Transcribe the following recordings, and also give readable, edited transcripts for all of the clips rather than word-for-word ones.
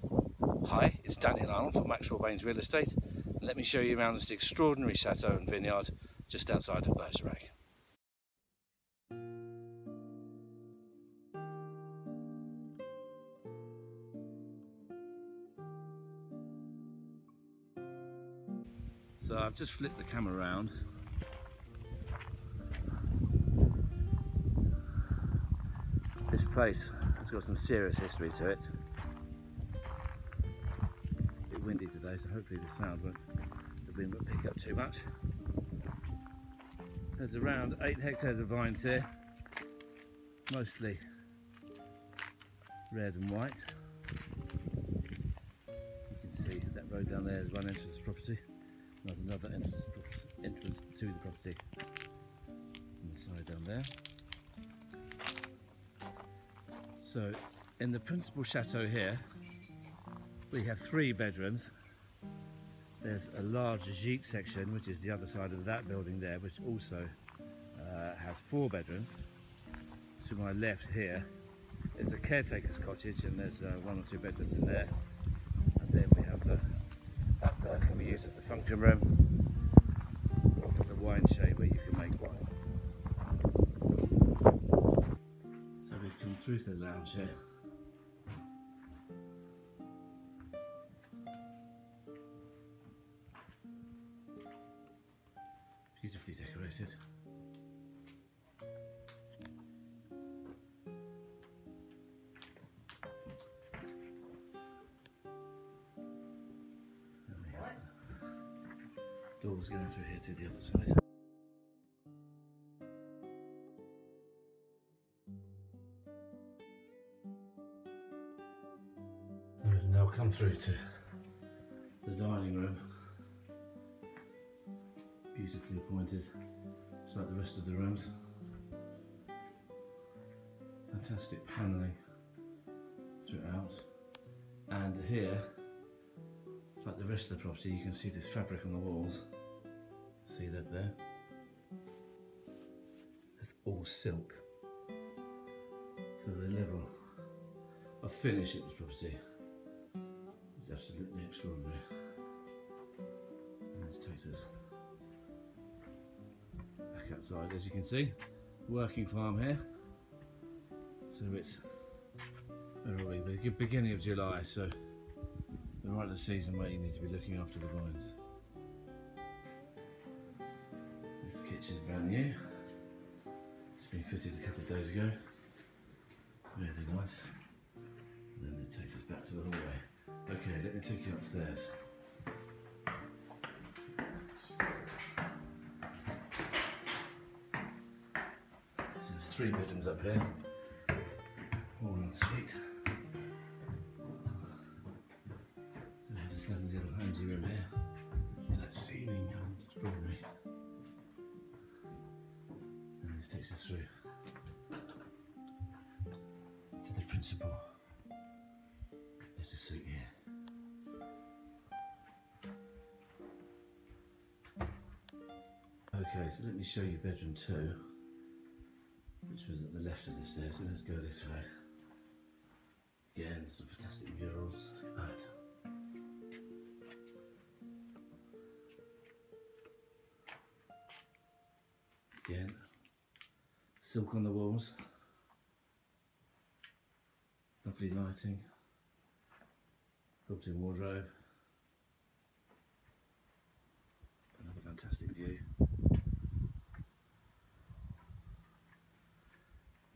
Hi, it's Daniel Arnold from Maxwell Baines Real Estate, and let me show you around this extraordinary Chateau and Vineyard just outside of Bergerac. So I've just flipped the camera around. This place has got some serious history to it. A bit windy today, so hopefully the sound won't pick up too much. There's around 8 hectares of vines here, mostly red and white. You can see that road down there is one entrance to the property. There's another entrance to the property on the side down there. So in the principal chateau here, we have 3 bedrooms. There's a large gîte section, which is the other side of that building there, which also has 4 bedrooms. To my left here is a caretaker's cottage, and there's 1 or 2 bedrooms in there. And then we have that can be used as the function room. There's a wine shade where you can make wine. So we've come through to the lounge here. Beautifully decorated. Doors going through here to the other side. We've now come through to the dining room. Beautifully appointed, just like the rest of the rooms. Fantastic panelling throughout. And here, like the rest of the property, you can see this fabric on the walls. See that there? It's all silk. So the level of finish in this property is absolutely extraordinary. And this takes us back outside, as you can see. Working farm here. So it's, where are we? The beginning of July, so we're right at the season where you need to be looking after the vines. This kitchen's brand new. It's been fitted a couple of days ago. Really nice. And then it takes us back to the hallway. Okay, let me take you upstairs. So there's 3 bedrooms up here, all en suite. Lovely little handy room here. And that ceiling is extraordinary. And this takes us through to the principal little suite here. Okay, so let me show you bedroom 2, which was at the left of the stairs. So let's go this way. Again, some fantastic murals. Look at that. Again, silk on the walls, lovely lighting, built-in wardrobe, another fantastic view,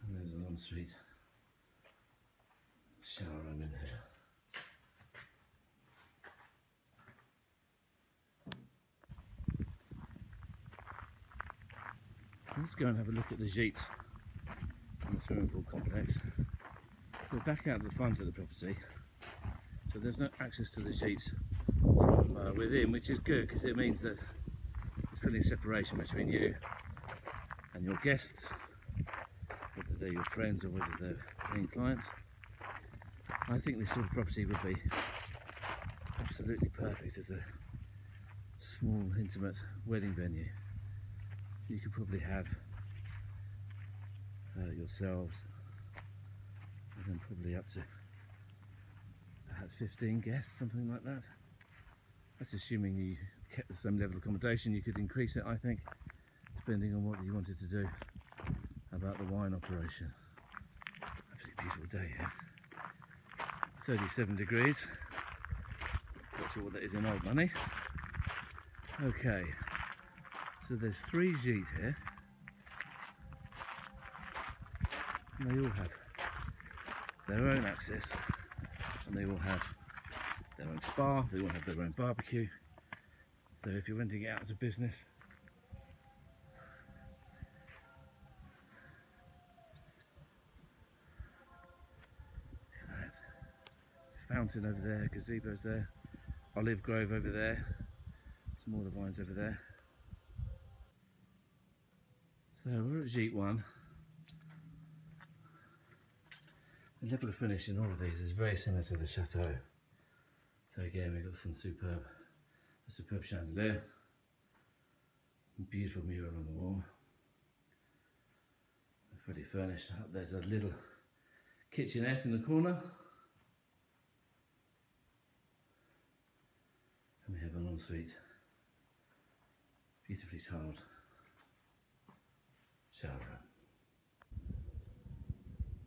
and there's an ensuite shower room in here. Let's go and have a look at the gîte and the swimming pool complex. We're back out at the front of the property, so there's no access to the gîte from within, which is good because it means that there's plenty of separation between you and your guests, whether they're your friends or whether they're paying clients. I think this sort of property would be absolutely perfect as a small, intimate wedding venue. You could probably have yourselves, and then probably up to perhaps 15 guests, something like that. That's assuming you kept the same level of accommodation. You could increase it, I think, depending on what you wanted to do about the wine operation. Absolutely beautiful day here. 37 degrees. Not sure what that is in old money. Okay, so there's 3 gîtes here. And they all have their own access, and they all have their own spa, they all have their own barbecue. So if you're renting it out as a business, look at that. There's a fountain over there, gazebo's there, olive grove over there, some more of the vines over there. So we're at Gîte 1. The level of finish in all of these is very similar to the Chateau. So again, we've got some a superb chandelier, beautiful mural on the wall, fully furnished. Up there's a little kitchenette in the corner, and we have an ensuite, beautifully tiled shower room.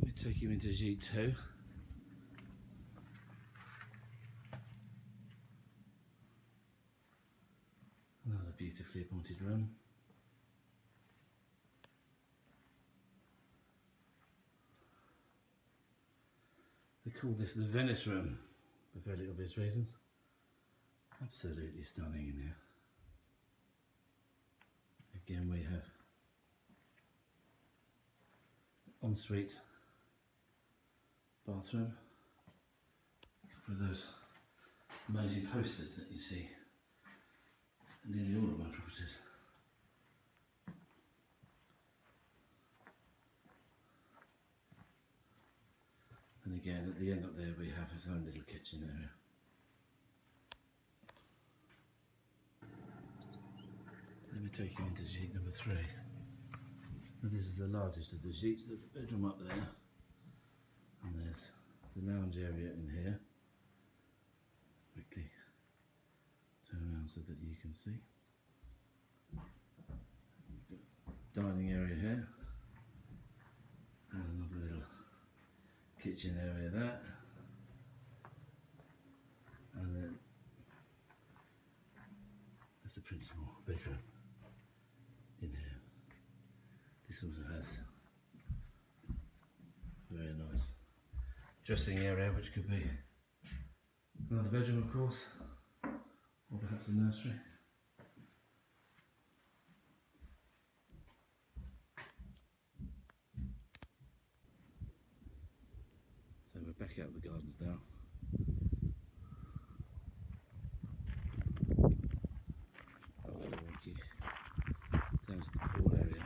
Let me take you into Gîte 2. Another beautifully appointed room. They call this the Venice room for fairly obvious reasons. Absolutely stunning in here. Again, we have ensuite bathroom. A couple of those amazing posters that you see in nearly all of my properties. And again, at the end up there, we have his own little kitchen area. Let me take you into Gîte number 3. Now this is the largest of the gîtes. There's a bedroom up there, and there's the lounge area in here. Quickly turn around so that you can see. Dining area here, and another little kitchen area there, and then there's the principal bedroom in here. This also has a very nice dressing area, which could be another bedroom, of course, or perhaps a nursery. So we're back out of the gardens now. I'll walk you down to the pool area.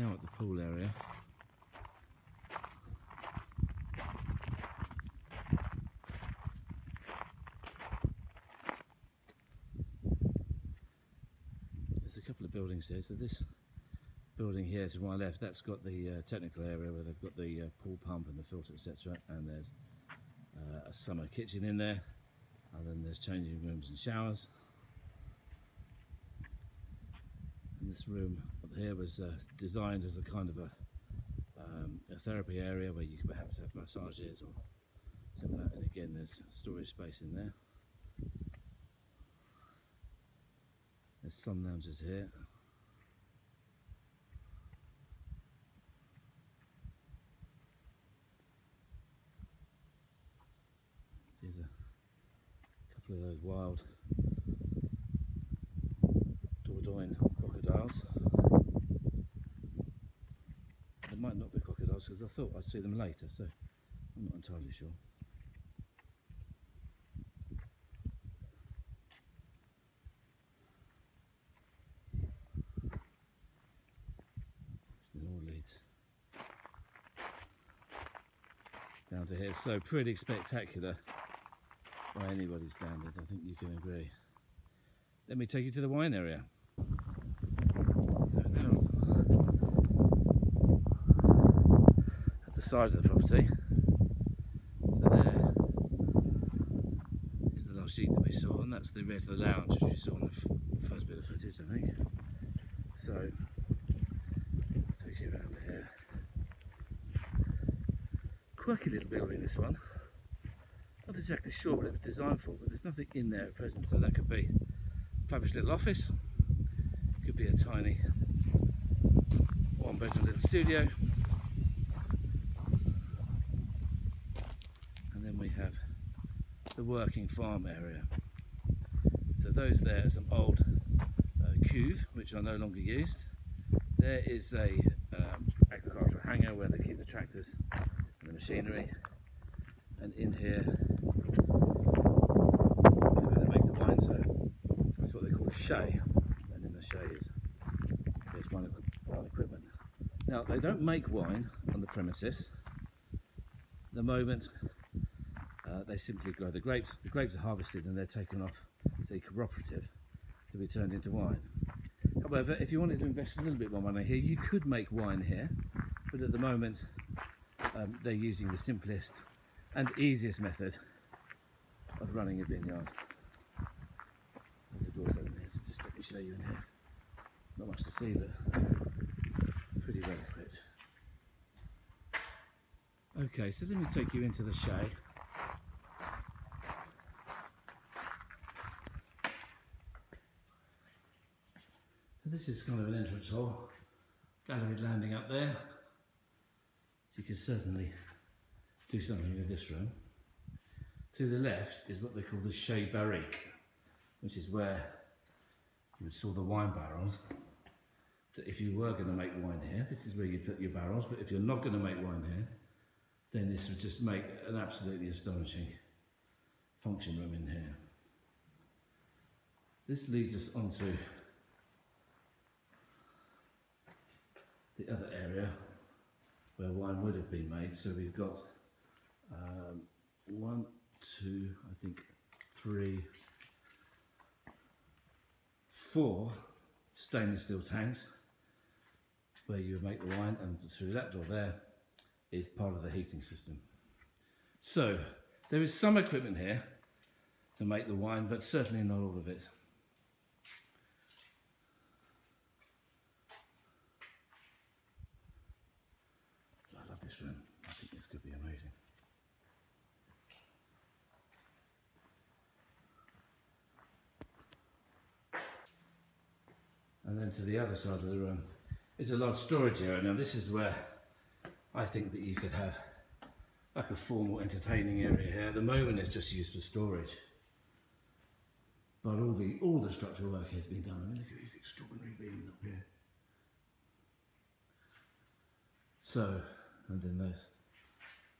Now at the pool area. There's a couple of buildings here. So this building here to my left, that's got the technical area where they've got the pool pump and the filter, etc. And there's a summer kitchen in there, and then there's changing rooms and showers. And this room up here was designed as a kind of a therapy area where you could perhaps have massages or something like that. And again, there's storage space in there. There's sun lounges here. There's a couple of those wild Dordogne crocodiles. It might not be crocodiles because I thought I'd see them later, so I'm not entirely sure. It all leads down to here. So pretty spectacular by anybody's standard, I think you can agree. Let me take you to the wine area. side of the property. So there is the last sheet that we saw, and that's the rear to the lounge, which we saw on the first bit of footage, I think. So, takes you around here. Quirky little building, this one. Not exactly sure what it was designed for, but there's nothing in there at present, so that could be a fabulous little office, could be a tiny one-bedroom little studio, and then we have the working farm area. So those there are some old cuve, which are no longer used. There is a agricultural hangar where they keep the tractors and the machinery, and in here is where they make the wine. So that's what they call a shay, and in the shay there's wine equipment. Now they don't make wine on the premises. At the moment they simply grow the grapes. The grapes are harvested and they're taken off to the cooperative to be turned into wine. However, if you wanted to invest a little bit more money here, you could make wine here, but at the moment they're using the simplest and easiest method of running a vineyard. The door's open here, so just let me show you in here. Not much to see, but pretty well equipped. Okay, so let me take you into the shay. So this is kind of an entrance hall, galleried landing up there. So you can certainly do something with this room. To the left is what they call the Chez Barrique, which is where you would store the wine barrels. So if you were going to make wine here, this is where you put your barrels, but if you're not going to make wine here, then this would just make an absolutely astonishing function room in here. This leads us onto the other area where wine would have been made. So we've got 1, 2, I think 3, 4 stainless steel tanks where you would make the wine, and through that door there is part of the heating system. So there is some equipment here to make the wine, but certainly not all of it. I love this room. I think this could be amazing. And then to the other side of the room is a large storage area. Now this is where I think that you could have like a formal entertaining area here. At the moment it's just used for storage, but all the structural work has been done. I mean, look at these extraordinary beams up here. So, and then those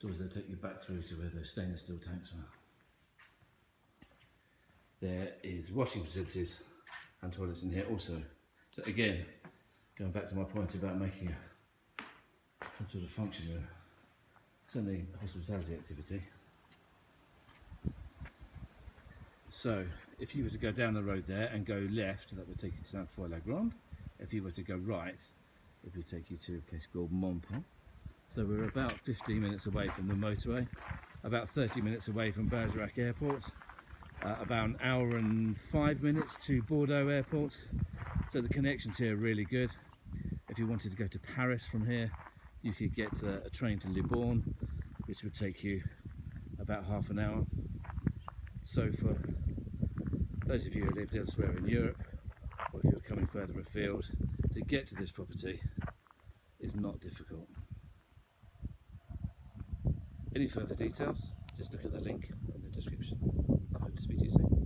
doors that take you back through to where those stainless steel tanks are. There is washing facilities and toilets in here also. So again, going back to my point about making some sort of function room, certainly hospitality activity. So if you were to go down the road there and go left, that would take you to Saint Foy-la-Grande. If you were to go right, it would take you to a place called Montpont. So we're about 15 minutes away from the motorway, about 30 minutes away from Bergerac Airport, about an hour and 5 minutes to Bordeaux Airport. So the connections here are really good. If you wanted to go to Paris from here, you could get a train to Libourne, which would take you about half an hour. So for those of you who lived elsewhere in Europe, or if you're coming further afield, to get to this property is not difficult. Any further details, just look at the link in the description. I hope to speak to you soon.